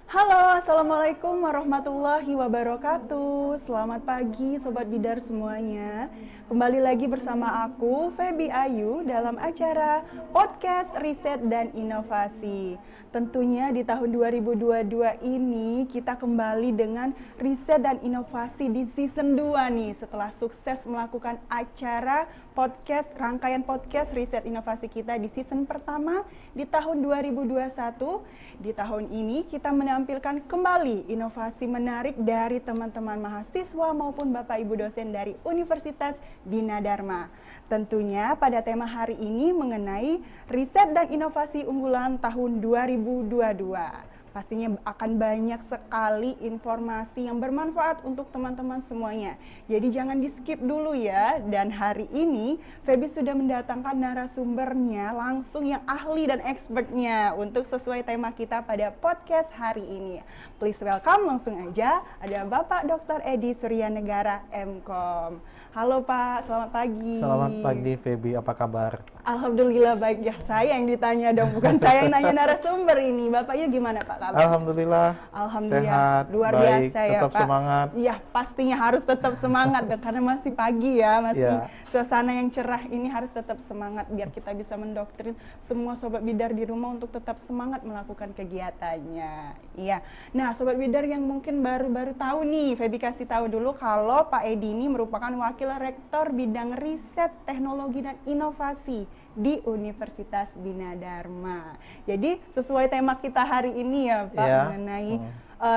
Halo, Assalamualaikum warahmatullahi wabarakatuh. Selamat pagi Sobat Bidar semuanya. Kembali lagi bersama aku, Feby Ayu, dalam acara Podcast Riset dan Inovasi. Tentunya di tahun 2022 ini kita kembali dengan riset dan inovasi di season 2 nih. Setelah sukses melakukan acara rangkaian podcast riset inovasi kita di season pertama di tahun 2021. Di tahun ini kita menampilkan kembali inovasi menarik dari teman-teman mahasiswa maupun Bapak Ibu dosen dari Universitas Bina Dharma. Tentunya pada tema hari ini mengenai riset dan inovasi unggulan tahun 2022. Pastinya akan banyak sekali informasi yang bermanfaat untuk teman-teman semuanya. Jadi jangan di-skip dulu ya. Dan hari ini Feby sudah mendatangkan narasumbernya langsung yang ahli dan expertnya untuk sesuai tema kita pada podcast hari ini. Please welcome langsung aja ada Bapak Dr. Edi Suryanegara MKom. Halo Pak, selamat pagi. Selamat pagi Feby, apa kabar? Alhamdulillah baik ya. Saya yang ditanya dong, bukan saya yang nanya narasumber ini. Bapaknya gimana Pak kabar? Alhamdulillah. Alhamdulillah. Sehat, Luar baik, biasa ya tetap Pak. semangat. Iya pastinya harus tetap semangat karena masih pagi ya, masih Ya. suasana yang cerah ini harus tetap semangat biar kita bisa mendoktrin semua Sobat Bidar di rumah untuk tetap semangat melakukan kegiatannya. Iya. Nah Sobat Bidar yang mungkin baru-baru tahu nih, Feby kasih tahu dulu kalau Pak Edi ini merupakan Wakil Rektor Bidang Riset, Teknologi dan Inovasi di Universitas Bina Dharma. Jadi sesuai tema kita hari ini ya Pak, Ya. mengenai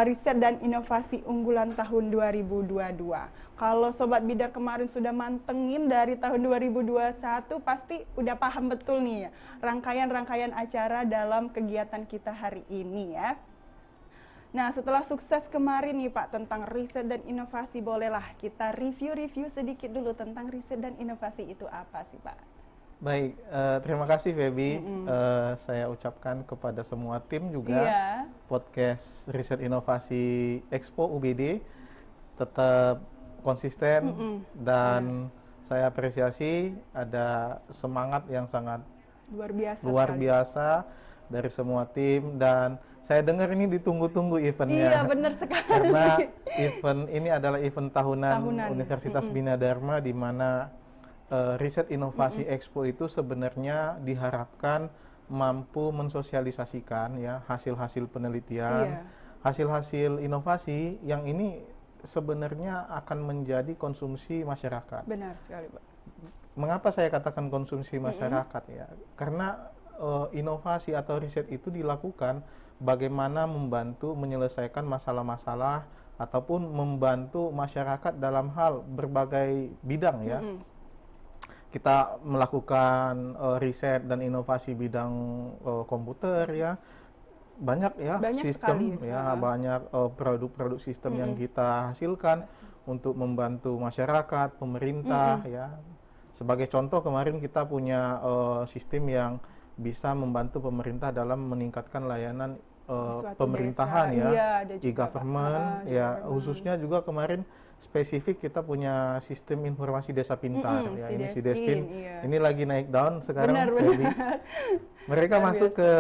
riset dan inovasi unggulan tahun 2022. Kalau Sobat Bidar kemarin sudah mantengin dari tahun 2021, pasti udah paham betul nih ya, rangkaian-rangkaian acara dalam kegiatan kita hari ini ya. Nah, setelah sukses kemarin nih Pak tentang riset dan inovasi, bolehlah kita review sedikit dulu tentang riset dan inovasi itu apa sih Pak? Baik, terima kasih Feby. Saya ucapkan kepada semua tim juga podcast Riset Inovasi Expo UBD tetap konsisten dan saya apresiasi ada semangat yang sangat luar biasa dari semua tim dan saya dengar ini ditunggu-tunggu eventnya. Iya benar sekali. Karena event ini adalah event tahunan. Universitas Bina Dharma di mana Riset Inovasi Expo itu sebenarnya diharapkan mampu mensosialisasikan ya hasil-hasil penelitian, hasil-hasil inovasi yang ini sebenarnya akan menjadi konsumsi masyarakat. Benar sekali Pak. Mengapa saya katakan konsumsi masyarakat ya? Karena inovasi atau riset itu dilakukan bagaimana membantu menyelesaikan masalah-masalah ataupun membantu masyarakat dalam hal berbagai bidang ya. Kita melakukan riset dan inovasi bidang komputer ya, banyak ya sistem sekali. Ya, banyak produk-produk sistem yang kita hasilkan untuk membantu masyarakat, pemerintah ya. Sebagai contoh kemarin kita punya sistem yang bisa membantu pemerintah dalam meningkatkan layanan pemerintahan desa, ya, e-government ya, khususnya juga kemarin spesifik kita punya sistem informasi desa pintar ya, ini Sidespin ini lagi naik daun sekarang. Mereka masuk ke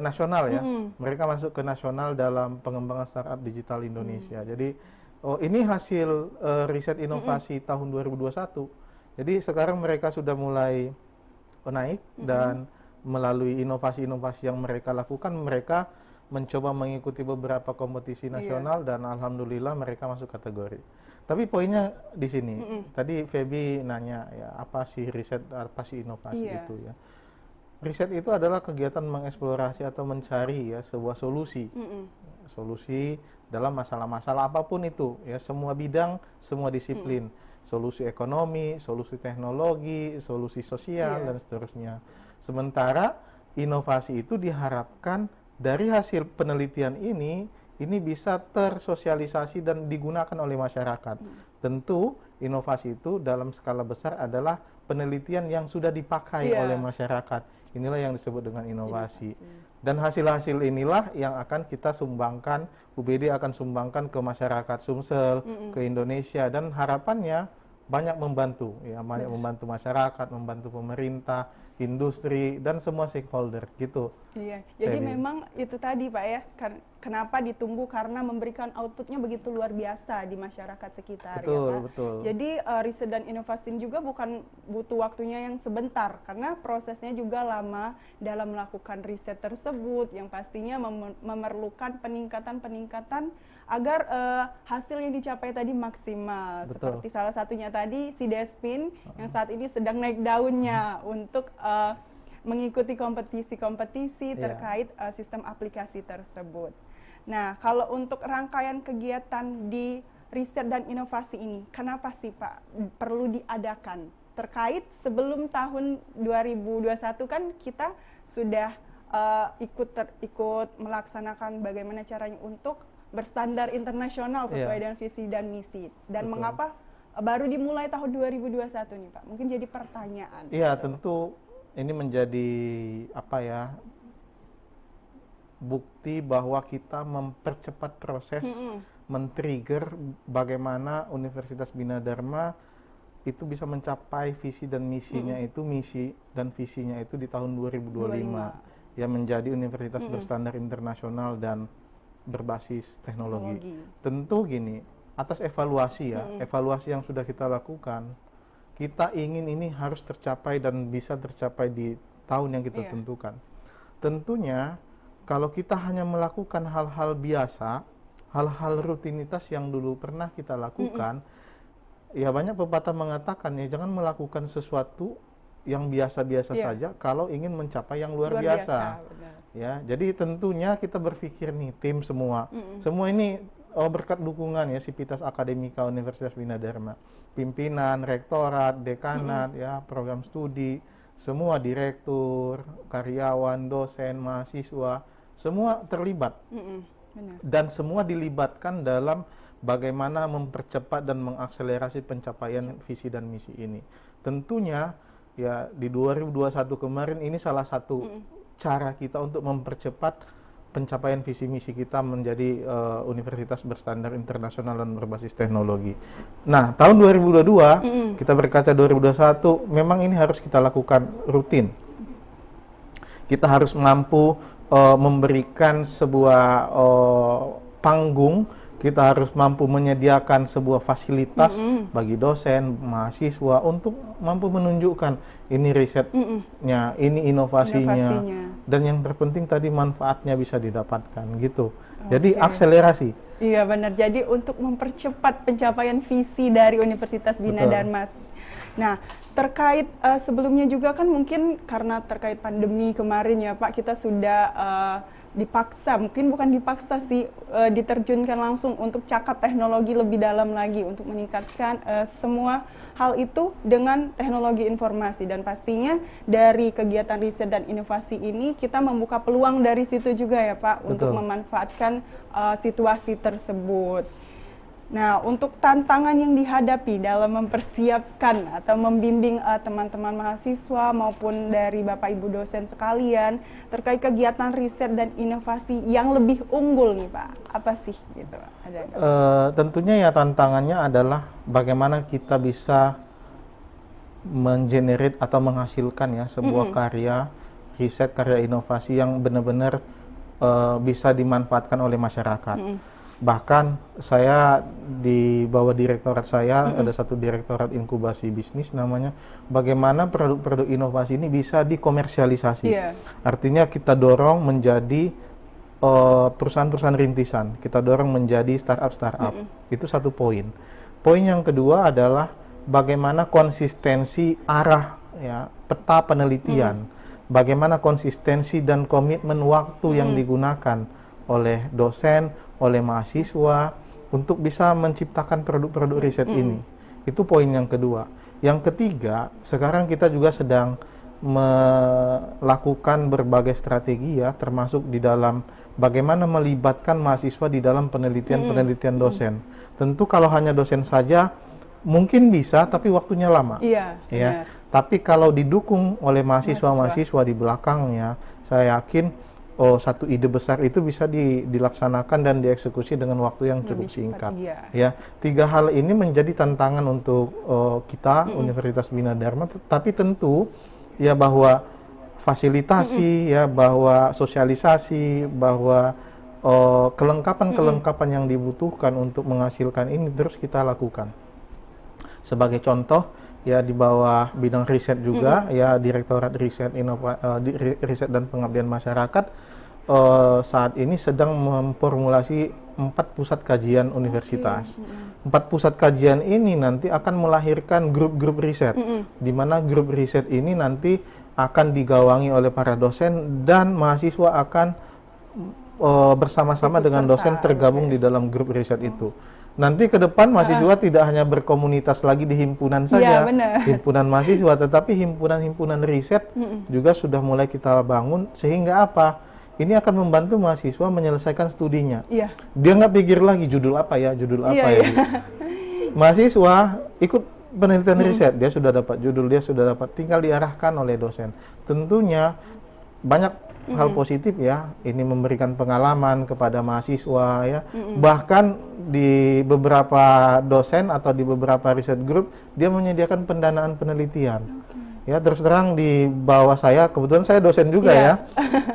nasional ya, mereka masuk ke nasional dalam pengembangan startup digital Indonesia. Jadi ini hasil riset inovasi tahun 2021. Jadi sekarang mereka sudah mulai naik dan melalui inovasi-inovasi yang mereka lakukan, mereka mencoba mengikuti beberapa kompetisi nasional dan alhamdulillah mereka masuk kategori. Tapi poinnya di sini, tadi Feby nanya ya apa sih riset, apa sih inovasi itu ya. Riset itu adalah kegiatan mengeksplorasi atau mencari ya sebuah solusi, solusi dalam masalah-masalah apapun itu ya, semua bidang, semua disiplin, solusi ekonomi, solusi teknologi, solusi sosial dan seterusnya. Sementara inovasi itu diharapkan dari hasil penelitian ini bisa tersosialisasi dan digunakan oleh masyarakat. Tentu inovasi itu dalam skala besar adalah penelitian yang sudah dipakai oleh masyarakat. Inilah yang disebut dengan inovasi. Dan hasil-hasil inilah yang akan kita sumbangkan, UBD akan sumbangkan ke masyarakat Sumsel, ke Indonesia, dan harapannya banyak membantu ya, banyak membantu masyarakat, membantu pemerintah industri, dan semua stakeholder gitu. Iya, jadi Feby. memang itu tadi Pak ya, kenapa ditunggu karena memberikan outputnya begitu luar biasa di masyarakat sekitar ya Betul, Pak. betul. Jadi riset dan inovasi ini juga bukan butuh waktunya yang sebentar, karena prosesnya juga lama dalam melakukan riset tersebut, yang pastinya memerlukan peningkatan-peningkatan agar hasil yang dicapai tadi maksimal. Betul. Seperti salah satunya tadi si Despin yang saat ini sedang naik daunnya untuk mengikuti kompetisi-kompetisi terkait sistem aplikasi tersebut. Nah, kalau untuk rangkaian kegiatan di riset dan inovasi ini, kenapa sih Pak perlu diadakan? Terkait sebelum tahun 2021 kan kita sudah ikut melaksanakan bagaimana caranya untuk berstandar internasional sesuai dengan visi dan misi. Dan mengapa baru dimulai tahun 2021 nih Pak? Mungkin jadi pertanyaan. Iya, tentu ini menjadi bukti bahwa kita mempercepat proses, men-trigger bagaimana Universitas Bina Dharma itu bisa mencapai visi dan misinya itu, misi dan visinya itu di tahun 2025 yang menjadi universitas berstandar internasional dan berbasis teknologi. Tentu gini, atas evaluasi evaluasi yang sudah kita lakukan, kita ingin ini harus tercapai dan bisa tercapai di tahun yang kita tentukan. Tentunya kalau kita hanya melakukan hal-hal biasa, hal-hal rutinitas yang dulu pernah kita lakukan, ya banyak pepatah mengatakan ya jangan melakukan sesuatu yang biasa-biasa saja kalau ingin mencapai yang luar biasa. Ya, jadi tentunya kita berpikir nih tim semua ini berkat dukungan ya Sivitas Akademika Universitas Bina Dharma, pimpinan, rektorat, dekanat, ya program studi, semua direktur, karyawan, dosen, mahasiswa, semua terlibat. Benar. Dan semua dilibatkan dalam bagaimana mempercepat dan mengakselerasi pencapaian visi dan misi ini. Tentunya ya di 2021 kemarin ini salah satu cara kita untuk mempercepat pencapaian visi misi kita menjadi universitas berstandar internasional dan berbasis teknologi. Nah, tahun 2022 kita berkaca 2021, memang ini harus kita lakukan rutin. Kita harus mampu memberikan sebuah panggung, kita harus mampu menyediakan sebuah fasilitas bagi dosen, mahasiswa untuk mampu menunjukkan ini risetnya, ini inovasinya. Dan yang terpenting tadi manfaatnya bisa didapatkan gitu. Jadi akselerasi. Iya benar. Jadi untuk mempercepat pencapaian visi dari Universitas Bina Dharma. Nah, terkait sebelumnya juga kan mungkin karena terkait pandemi kemarin ya Pak, kita sudah dipaksa, mungkin bukan dipaksa sih, diterjunkan langsung untuk cakap teknologi lebih dalam lagi untuk meningkatkan semua hal itu dengan teknologi informasi. Dan pastinya dari kegiatan riset dan inovasi ini kita membuka peluang dari situ juga ya Pak untuk memanfaatkan situasi tersebut. Nah, untuk tantangan yang dihadapi dalam mempersiapkan atau membimbing teman-teman mahasiswa maupun dari Bapak Ibu dosen sekalian terkait kegiatan riset dan inovasi yang lebih unggul nih Pak, apa sih gitu? Tentunya ya tantangannya adalah bagaimana kita bisa mengenerate atau menghasilkan ya sebuah karya riset, karya inovasi yang benar-benar bisa dimanfaatkan oleh masyarakat. Bahkan saya di bawah direktorat saya ada satu direktorat inkubasi bisnis namanya, bagaimana produk-produk inovasi ini bisa dikomersialisasi. Artinya kita dorong menjadi perusahaan-perusahaan rintisan, kita dorong menjadi startup-startup. Itu satu poin. Poin yang kedua adalah bagaimana konsistensi arah ya peta penelitian, bagaimana konsistensi dan komitmen waktu yang digunakan oleh dosen, oleh mahasiswa untuk bisa menciptakan produk-produk riset ini. Itu poin yang kedua. Yang ketiga, sekarang kita juga sedang melakukan berbagai strategi ya, termasuk di dalam bagaimana melibatkan mahasiswa di dalam penelitian-penelitian dosen. Tentu kalau hanya dosen saja mungkin bisa, tapi waktunya lama. Iya. Ya. Tapi kalau didukung oleh mahasiswa-mahasiswa di belakangnya, saya yakin satu ide besar itu bisa dilaksanakan dan dieksekusi dengan waktu yang cukup singkat. Ya, tiga hal ini menjadi tantangan untuk kita Universitas Bina Dharma. Tapi tentu ya bahwa fasilitasi ya, bahwa sosialisasi, bahwa kelengkapan-kelengkapan yang dibutuhkan untuk menghasilkan ini terus kita lakukan. Sebagai contoh ya, di bawah bidang riset juga ya, Direktorat Riset dan Pengabdian Masyarakat saat ini sedang memformulasi 4 pusat kajian universitas. 4 pusat kajian ini nanti akan melahirkan grup-grup riset, di mana grup riset ini nanti akan digawangi oleh para dosen dan mahasiswa akan bersama-sama dengan dosen tergabung di dalam grup riset itu. Nanti ke depan mahasiswa tidak hanya berkomunitas lagi di himpunan saja, himpunan mahasiswa, tetapi himpunan-himpunan riset juga sudah mulai kita bangun, sehingga apa? Ini akan membantu mahasiswa menyelesaikan studinya. Dia nggak pikir lagi judul apa ya, judul apa ya. Gitu. Mahasiswa ikut penelitian riset, dia sudah dapat judul, dia sudah dapat, tinggal diarahkan oleh dosen. Tentunya banyak hal positif ya, ini memberikan pengalaman kepada mahasiswa ya. Bahkan di beberapa dosen atau di beberapa riset group dia menyediakan pendanaan penelitian. Ya, terus terang di bawah saya, kebetulan saya dosen juga ya.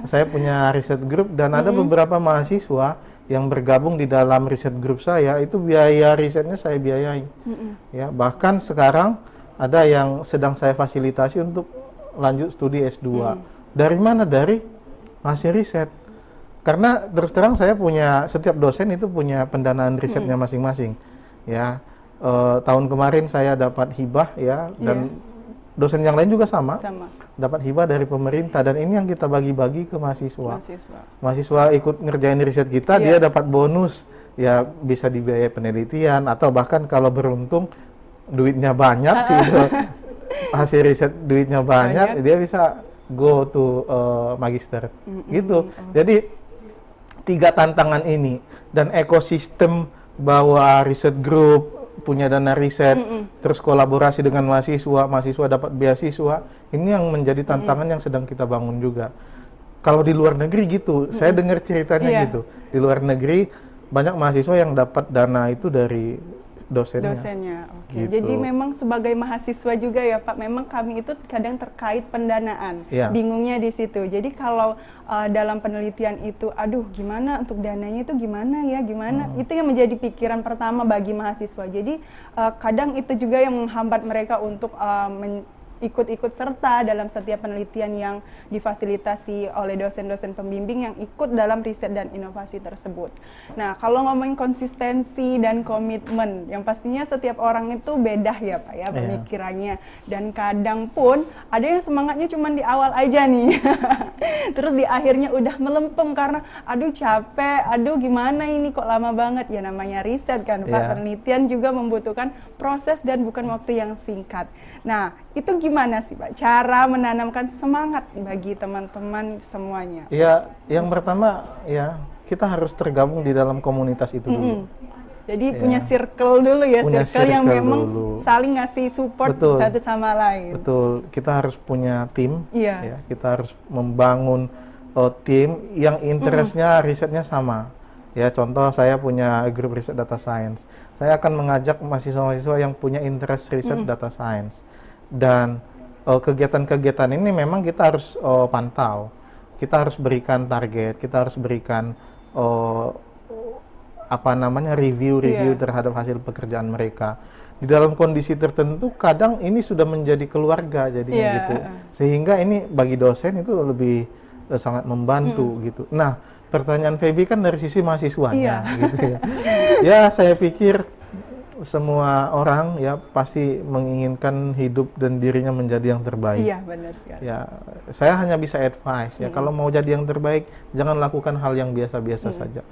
Saya punya riset group dan ada beberapa mahasiswa yang bergabung di dalam riset group saya, itu biaya risetnya saya biayai. Ya, bahkan sekarang ada yang sedang saya fasilitasi untuk lanjut studi S2. Dari mana? Dari hasil riset. Karena terus terang saya punya, setiap dosen itu punya pendanaan risetnya masing-masing. Ya, tahun kemarin saya dapat hibah ya, dan dosen yang lain juga sama. Dapat hibah dari pemerintah, dan ini yang kita bagi-bagi ke mahasiswa. Mahasiswa ikut ngerjain riset kita, dia dapat bonus. Ya, bisa dibiayai penelitian, atau bahkan kalau beruntung duitnya banyak sih, hasil riset duitnya banyak, dia bisa go to magister gitu. Jadi 3 tantangan ini dan ekosistem bahwa riset group punya dana riset, terus kolaborasi dengan mahasiswa, mahasiswa dapat beasiswa, ini yang menjadi tantangan yang sedang kita bangun juga. Kalau di luar negeri gitu, saya dengar ceritanya gitu, di luar negeri banyak mahasiswa yang dapat dana itu dari dosennya. Oke. Gitu. Jadi memang sebagai mahasiswa juga ya Pak, memang kami itu kadang terkait pendanaan, bingungnya di situ. Jadi kalau dalam penelitian itu, aduh gimana untuk dananya itu gimana ya, gimana? Itu yang menjadi pikiran pertama bagi mahasiswa. Jadi kadang itu juga yang menghambat mereka untuk ikut-ikut serta dalam setiap penelitian yang difasilitasi oleh dosen-dosen pembimbing yang ikut dalam riset dan inovasi tersebut. Nah, kalau ngomongin konsistensi dan komitmen, yang pastinya setiap orang itu beda ya Pak ya pemikirannya. Dan kadang pun ada yang semangatnya cuma di awal aja nih. Terus di akhirnya udah melempem karena aduh capek, aduh gimana ini kok lama banget. Ya namanya riset kan Pak, penelitian juga membutuhkan proses dan bukan waktu yang singkat. Nah, itu gimana sih Pak cara menanamkan semangat bagi teman-teman semuanya? Ya, yang pertama ya kita harus tergabung di dalam komunitas itu dulu. Jadi punya circle dulu ya, circle yang memang saling ngasih support satu sama lain. Betul, kita harus punya tim, ya, kita harus membangun tim yang interestnya risetnya sama. Ya, contoh saya punya grup riset data science. Saya akan mengajak mahasiswa-mahasiswa yang punya interest riset data science. Dan kegiatan-kegiatan ini memang kita harus pantau, kita harus berikan target, kita harus berikan review terhadap hasil pekerjaan mereka. Di dalam kondisi tertentu kadang ini sudah menjadi keluarga jadinya gitu, sehingga ini bagi dosen itu lebih sangat membantu gitu. Nah, pertanyaan Feby kan dari sisi mahasiswanya gitu ya. Ya, saya pikir semua orang ya pasti menginginkan hidup dan dirinya menjadi yang terbaik. Iya, benar sekali. Ya, saya hanya bisa advice ya, kalau mau jadi yang terbaik jangan lakukan hal yang biasa-biasa saja.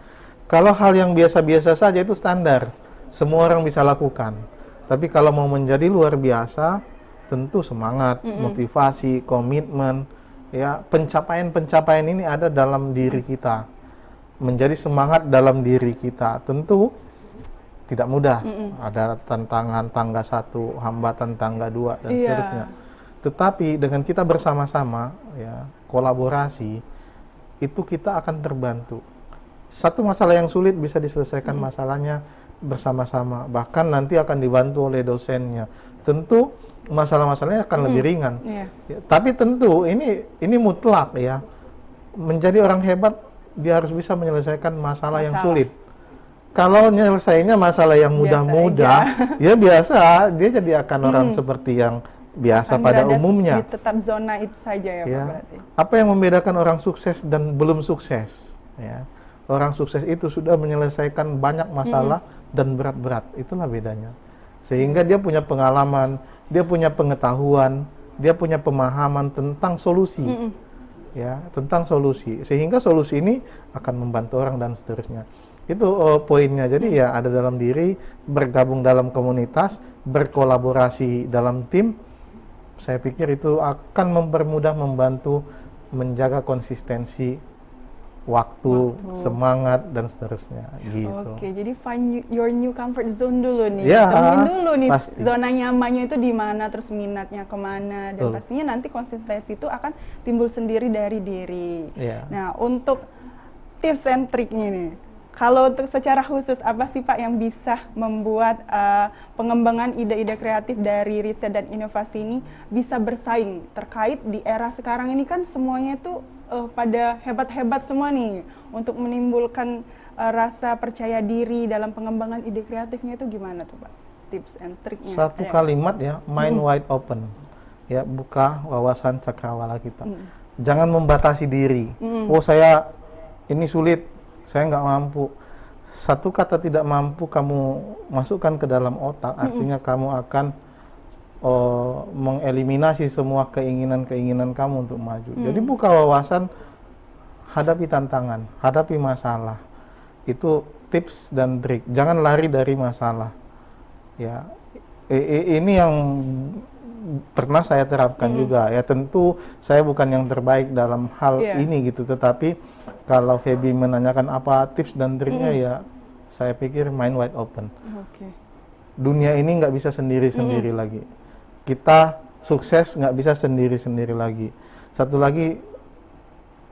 Kalau hal yang biasa-biasa saja itu standar, semua orang bisa lakukan. Tapi kalau mau menjadi luar biasa, tentu semangat, motivasi, komitmen, ya, pencapaian-pencapaian ini ada dalam diri kita. Menjadi semangat dalam diri kita. Tentu tidak mudah, ada tantangan tangga 1, hambatan tangga 2 dan seterusnya. Tetapi dengan kita bersama-sama, ya, kolaborasi, itu kita akan terbantu. satu masalah yang sulit bisa diselesaikan masalahnya bersama-sama, bahkan nanti akan dibantu oleh dosennya. Tentu masalah-masalahnya akan lebih ringan. Iya. Ya, tapi tentu ini mutlak ya. Menjadi orang hebat dia harus bisa menyelesaikan masalah yang sulit. Kalau nyelesainya masalah yang mudah-mudah, ya biasa, dia jadi akan orang seperti yang biasa pada umumnya. Tetap zona itu saja ya, Pak, berarti. Apa yang membedakan orang sukses dan belum sukses? Ya. Orang sukses itu sudah menyelesaikan banyak masalah dan berat-berat, itulah bedanya. Sehingga dia punya pengalaman, dia punya pengetahuan, dia punya pemahaman tentang solusi. Ya, tentang solusi. Sehingga solusi ini akan membantu orang dan seterusnya. Itu poinnya. Jadi ya ada dalam diri, bergabung dalam komunitas, berkolaborasi dalam tim. Saya pikir itu akan mempermudah, membantu menjaga konsistensi waktu, semangat dan seterusnya gitu. Oke, jadi find your new comfort zone dulu nih. Ya, temuin dulu nih pasti. zona nyamannya itu di mana, terus minatnya kemana, dan pastinya nanti konsistensi itu akan timbul sendiri dari diri. Nah, untuk tips and triknya nih, kalau untuk secara khusus apa sih Pak yang bisa membuat pengembangan ide-ide kreatif dari riset dan inovasi ini bisa bersaing, terkait di era sekarang ini kan semuanya itu pada hebat-hebat semua nih, untuk menimbulkan rasa percaya diri dalam pengembangan ide kreatifnya itu gimana tuh Pak? Tips and triknya. Satu kalimat ya, mind wide open. Ya, buka wawasan cakrawala kita. Jangan membatasi diri. Oh, saya ini sulit, saya nggak mampu. Satu kata tidak mampu kamu masukkan ke dalam otak, artinya kamu akan mengeliminasi semua keinginan-keinginan kamu untuk maju. Jadi buka wawasan, hadapi tantangan, hadapi masalah. Itu tips dan trik. Jangan lari dari masalah. Ya, ini yang pernah saya terapkan juga. Ya tentu saya bukan yang terbaik dalam hal ini gitu, tetapi kalau Feby menanyakan apa tips dan triknya, ya saya pikir mind wide open. Dunia ini nggak bisa sendiri-sendiri lagi. Kita sukses nggak bisa sendiri-sendiri lagi. Satu lagi,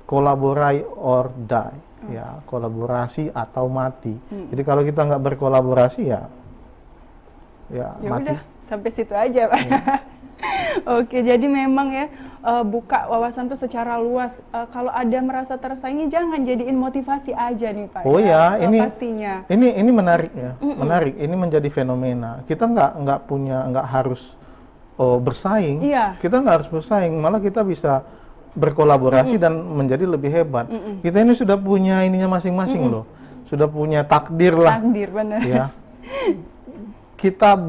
collaborate or die. Ya, kolaborasi atau mati. Jadi kalau kita nggak berkolaborasi ya mati. Udah, sampai situ aja Pak. Oke, jadi memang ya buka wawasan tuh secara luas. Kalau ada merasa tersaingi, jangan jadiin motivasi aja nih Pak. Oh ya, ini pastinya. Ini menarik ya, menarik. Ini menjadi fenomena. Kita nggak harus bersaing. Kita nggak harus bersaing, malah kita bisa berkolaborasi dan menjadi lebih hebat. Kita ini sudah punya ininya masing-masing loh, sudah punya takdir lah. Takdir, benar. Ya. Kita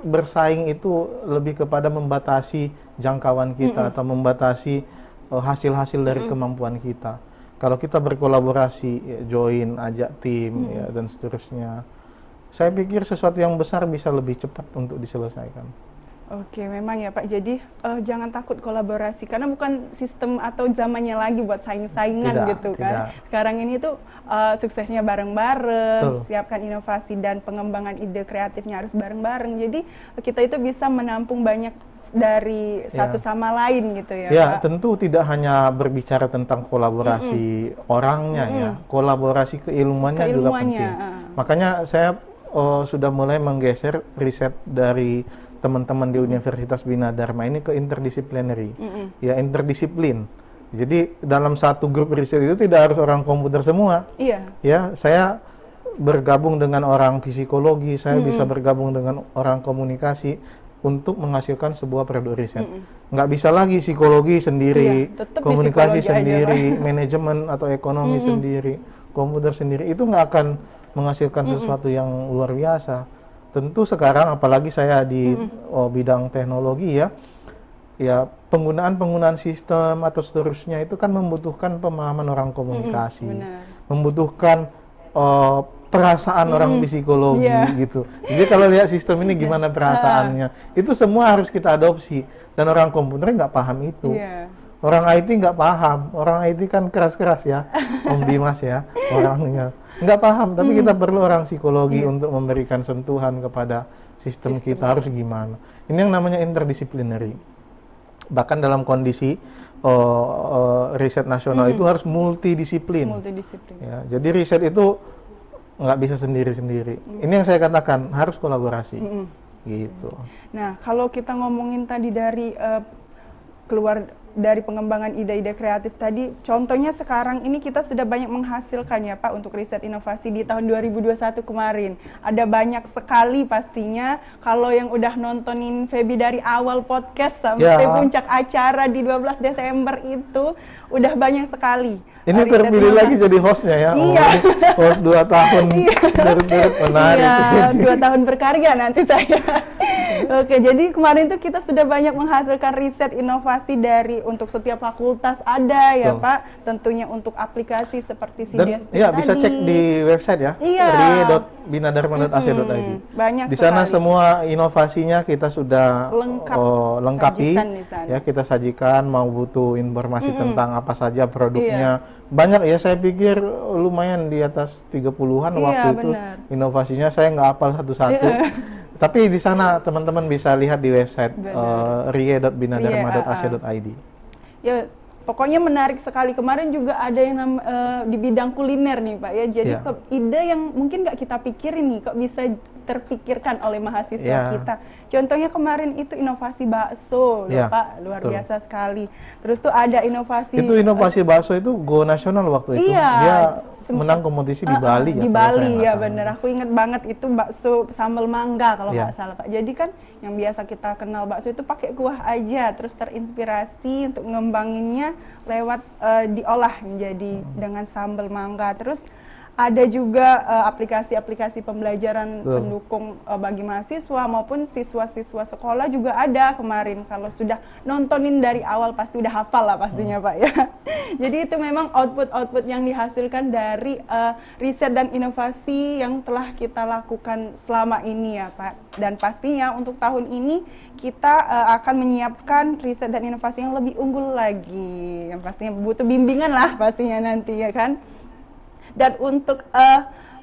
bersaing itu lebih kepada membatasi jangkauan kita atau membatasi hasil-hasil dari kemampuan kita. Kalau kita berkolaborasi, ya, join, ajak tim, ya, dan seterusnya, saya pikir sesuatu yang besar bisa lebih cepat untuk diselesaikan. Oke, memang ya Pak. Jadi jangan takut kolaborasi, karena bukan sistem atau zamannya lagi buat saing-saingan gitu kan. Sekarang ini tuh suksesnya bareng-bareng, siapkan inovasi dan pengembangan ide kreatifnya harus bareng-bareng. Jadi kita itu bisa menampung banyak dari satu sama lain gitu ya, ya Pak. Tentu tidak hanya berbicara tentang kolaborasi orangnya ya, kolaborasi keilmuannya juga penting. Makanya saya sudah mulai menggeser riset dari teman-teman di Universitas Bina Dharma ini ke interdisciplinary, ya interdisiplin. Jadi dalam satu grup riset itu tidak harus orang komputer semua. Ya, saya bergabung dengan orang psikologi, saya bisa bergabung dengan orang komunikasi untuk menghasilkan sebuah produk riset. Nggak bisa lagi psikologi sendiri, komunikasi sendiri, manajemen atau ekonomi sendiri, komputer sendiri. Itu nggak akan menghasilkan sesuatu yang luar biasa. Tentu sekarang apalagi saya di bidang teknologi ya penggunaan sistem atau seterusnya itu kan membutuhkan pemahaman orang komunikasi, membutuhkan perasaan orang psikologi gitu. Jadi kalau lihat sistem ini gimana perasaannya, itu semua harus kita adopsi, dan orang komputer nggak paham itu. Orang IT nggak paham, orang IT kan keras-keras ya, Om Dimas ya, orangnya nggak paham, tapi kita perlu orang psikologi untuk memberikan sentuhan kepada sistem kita harus gimana. Ini yang namanya interdisciplinary. Bahkan dalam kondisi riset nasional itu harus multidisiplin. Ya, jadi riset itu nggak bisa sendiri-sendiri. Ini yang saya katakan harus kolaborasi, gitu. Nah, kalau kita ngomongin tadi dari keluar dari pengembangan ide-ide kreatif tadi, contohnya sekarang ini kita sudah banyak menghasilkan ya Pak untuk riset inovasi di tahun 2021 kemarin. Ada banyak sekali pastinya, kalau yang udah nontonin Feby dari awal podcast sampai puncak acara di 12 Desember itu, udah banyak sekali. Ini terpilih lagi jadi hostnya ya. Iya. Host 2 tahun. Menarik. Iya, 2 tahun berkarya nanti saya. Oke, jadi kemarin tuh kita sudah banyak menghasilkan riset inovasi dari untuk setiap fakultas ada ya Pak. Tentunya untuk aplikasi seperti si DSP tadi. Bisa cek di website ya. rie.binadarma.ac.id. Banyak di sana sekali. Semua inovasinya kita sudah lengkapi. Ya, kita sajikan, mau butuh informasi tentang apa saja produknya. Banyak ya, saya pikir lumayan di atas 30-an waktu itu. Inovasinya saya nggak hafal satu-satu. Tapi di sana teman-teman bisa lihat di website rie.binadarma.ac.id. Ya, pokoknya menarik sekali. Kemarin juga ada yang di bidang kuliner nih Pak ya. Jadi ide yang mungkin nggak kita pikirin nih, kok bisa terpikirkan oleh mahasiswa kita. Contohnya kemarin itu inovasi bakso, Pak, luar biasa sekali. Terus tuh ada inovasi. Itu inovasi bakso itu go nasional waktu itu. Dia menang kompetisi di Bali. Di Bali ya bener. Aku inget banget itu bakso sambal mangga kalau nggak salah Pak. Jadi kan yang biasa kita kenal bakso itu pakai kuah aja. Terus terinspirasi untuk ngembanginnya lewat diolah menjadi dengan sambal mangga. Terus ada juga aplikasi-aplikasi pembelajaran pendukung bagi mahasiswa maupun siswa-siswa sekolah juga ada kemarin. Kalau sudah nontonin dari awal pasti udah hafal lah pastinya Pak ya. Jadi itu memang output-output yang dihasilkan dari riset dan inovasi yang telah kita lakukan selama ini ya Pak. Dan pastinya untuk tahun ini kita akan menyiapkan riset dan inovasi yang lebih unggul lagi. Yang pastinya butuh bimbingan lah pastinya nanti ya kan. Dan untuk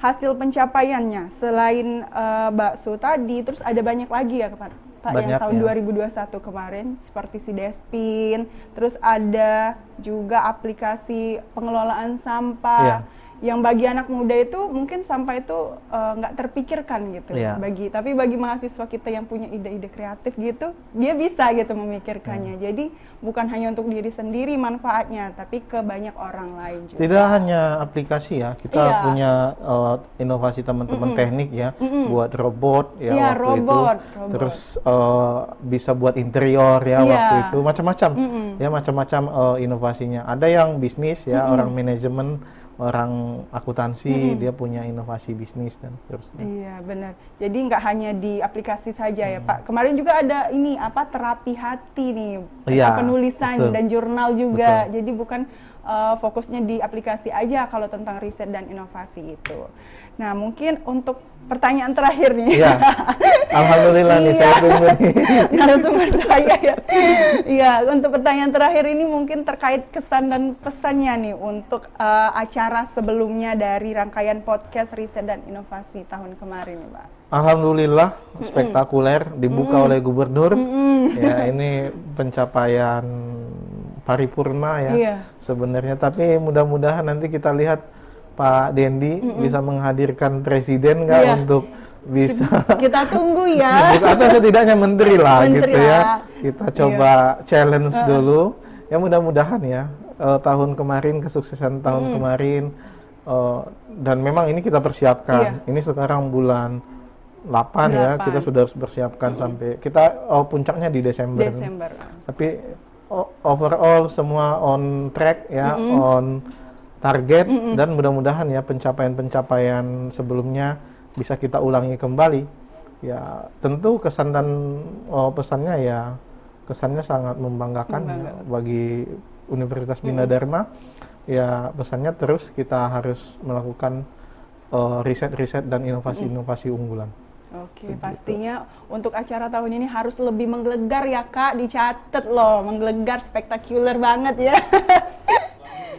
hasil pencapaiannya selain bakso tadi, terus ada banyak lagi ya Pak yang tahun 2021 kemarin seperti si Despin, terus ada juga aplikasi pengelolaan sampah yang bagi anak muda itu mungkin sampah itu nggak terpikirkan gitu. Tapi bagi mahasiswa kita yang punya ide-ide kreatif gitu, dia bisa gitu memikirkannya. Jadi bukan hanya untuk diri sendiri manfaatnya, tapi ke banyak orang lain juga. Tidak hanya aplikasi ya, kita punya inovasi teman-teman teknik ya, buat robot ya waktu itu. Terus bisa buat interior ya waktu itu, macam-macam ya, macam-macam inovasinya. Ada yang bisnis ya, orang manajemen, orang akuntansi, dia punya inovasi bisnis dan seterusnya. Iya benar. Jadi nggak hanya di aplikasi saja ya Pak. Kemarin juga ada ini terapi hati nih, penulisan dan jurnal juga. Jadi bukan fokusnya di aplikasi aja kalau tentang riset dan inovasi itu. Nah mungkin untuk pertanyaan terakhir nih. Iya. Alhamdulillah nih saya tunggu nih. Narasumber saya ya. Iya, untuk pertanyaan terakhir ini mungkin terkait kesan dan pesannya nih untuk acara sebelumnya dari rangkaian podcast riset dan inovasi tahun kemarin nih Pak. Alhamdulillah spektakuler dibuka oleh gubernur. Ya ini pencapaian paripurna ya sebenarnya, tapi mudah-mudahan nanti kita lihat Pak Dendi bisa menghadirkan presiden untuk bisa kita tunggu ya. Atau setidaknya menteri lah gitu ya. Kita coba challenge dulu. Ya mudah-mudahan ya tahun kemarin kesuksesan tahun kemarin dan memang ini kita persiapkan. Ini sekarang bulan 8 ya, kita sudah harus persiapkan sampai kita puncaknya di Desember. Tapi overall semua on track ya, on target dan mudah-mudahan ya pencapaian-pencapaian sebelumnya bisa kita ulangi kembali. Ya tentu kesan dan pesannya ya kesannya sangat membanggakan ya, bagi Universitas Bina Dharma. Ya pesannya terus kita harus melakukan riset-riset dan inovasi-inovasi unggulan. Oke, pastinya untuk acara tahun ini harus lebih menggelegar ya Kak, dicatat loh, menggelegar, spektakuler banget ya.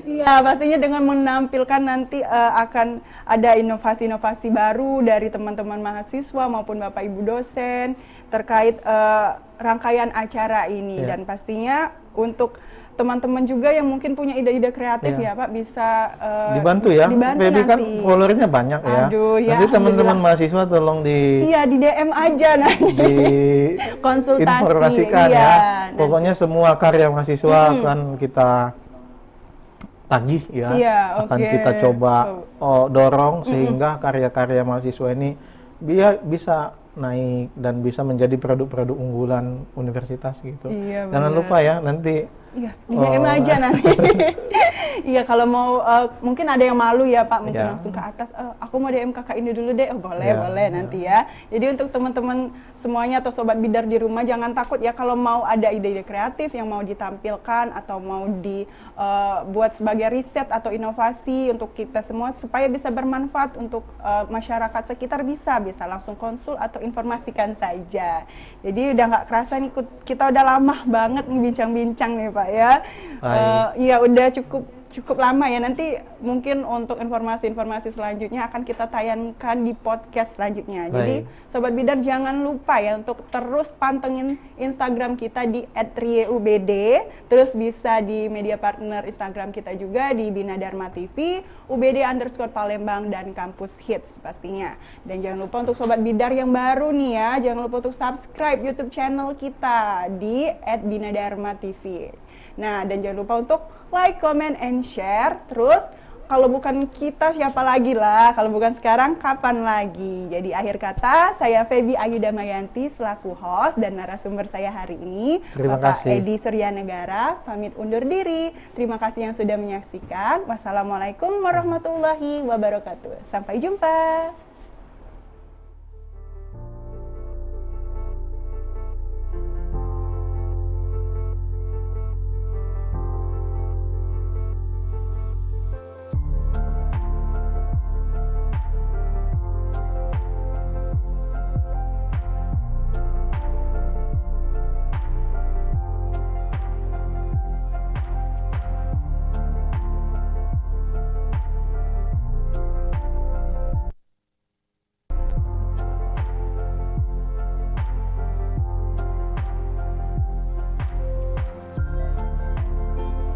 Iya, pastinya dengan menampilkan nanti akan ada inovasi-inovasi baru dari teman-teman mahasiswa maupun Bapak Ibu dosen terkait rangkaian acara ini. Dan pastinya untuk teman-teman juga yang mungkin punya ide-ide kreatif ya Pak, bisa dibantu ya. dibantu Feby kan nanti. followernya banyak ya. Aduh, ya, Nanti teman-teman mahasiswa tolong iya, di DM aja nanti. di konsultasi. informasikan iya, ya. nanti. Pokoknya semua karya mahasiswa akan kita tagih ya. Iya, akan kita coba dorong sehingga karya-karya mahasiswa ini bisa naik dan bisa menjadi produk-produk unggulan universitas gitu. Iya, jangan lupa ya nanti. Iya, di DM aja nanti. Iya, kalau mau mungkin ada yang malu ya Pak, mungkin langsung ke atas. Aku mau DM kakak ini dulu deh. Boleh nanti ya. Jadi untuk teman-teman semuanya atau sobat bidar di rumah jangan takut ya kalau mau ada ide-ide kreatif yang mau ditampilkan atau mau dibuat sebagai riset atau inovasi untuk kita semua supaya bisa bermanfaat untuk masyarakat sekitar, bisa langsung konsul atau informasikan saja. Jadi udah nggak kerasa nih kita udah lama banget nih bincang-bincang nih Pak ya. Iya, udah cukup lama ya. Nanti mungkin untuk informasi-informasi selanjutnya akan kita tayangkan di podcast selanjutnya. Jadi sobat bidar jangan lupa ya untuk terus pantengin Instagram kita di @rieubd, terus bisa di media partner Instagram kita juga di Bina Dharma TV, UBD_Palembang dan Kampus Hits pastinya. Dan jangan lupa untuk sobat bidar yang baru nih ya, jangan lupa untuk subscribe YouTube channel kita di @Bina_Dharma TV. Nah, dan jangan lupa untuk like, comment, and share. Terus, kalau bukan kita siapa lagi lah? Kalau bukan sekarang, kapan lagi? Jadi akhir kata, saya Feby Ayu Damayanti selaku host dan narasumber saya hari ini, Bapak Edi Suryanegara, pamit undur diri. Terima kasih yang sudah menyaksikan. Wassalamualaikum warahmatullahi wabarakatuh. Sampai jumpa.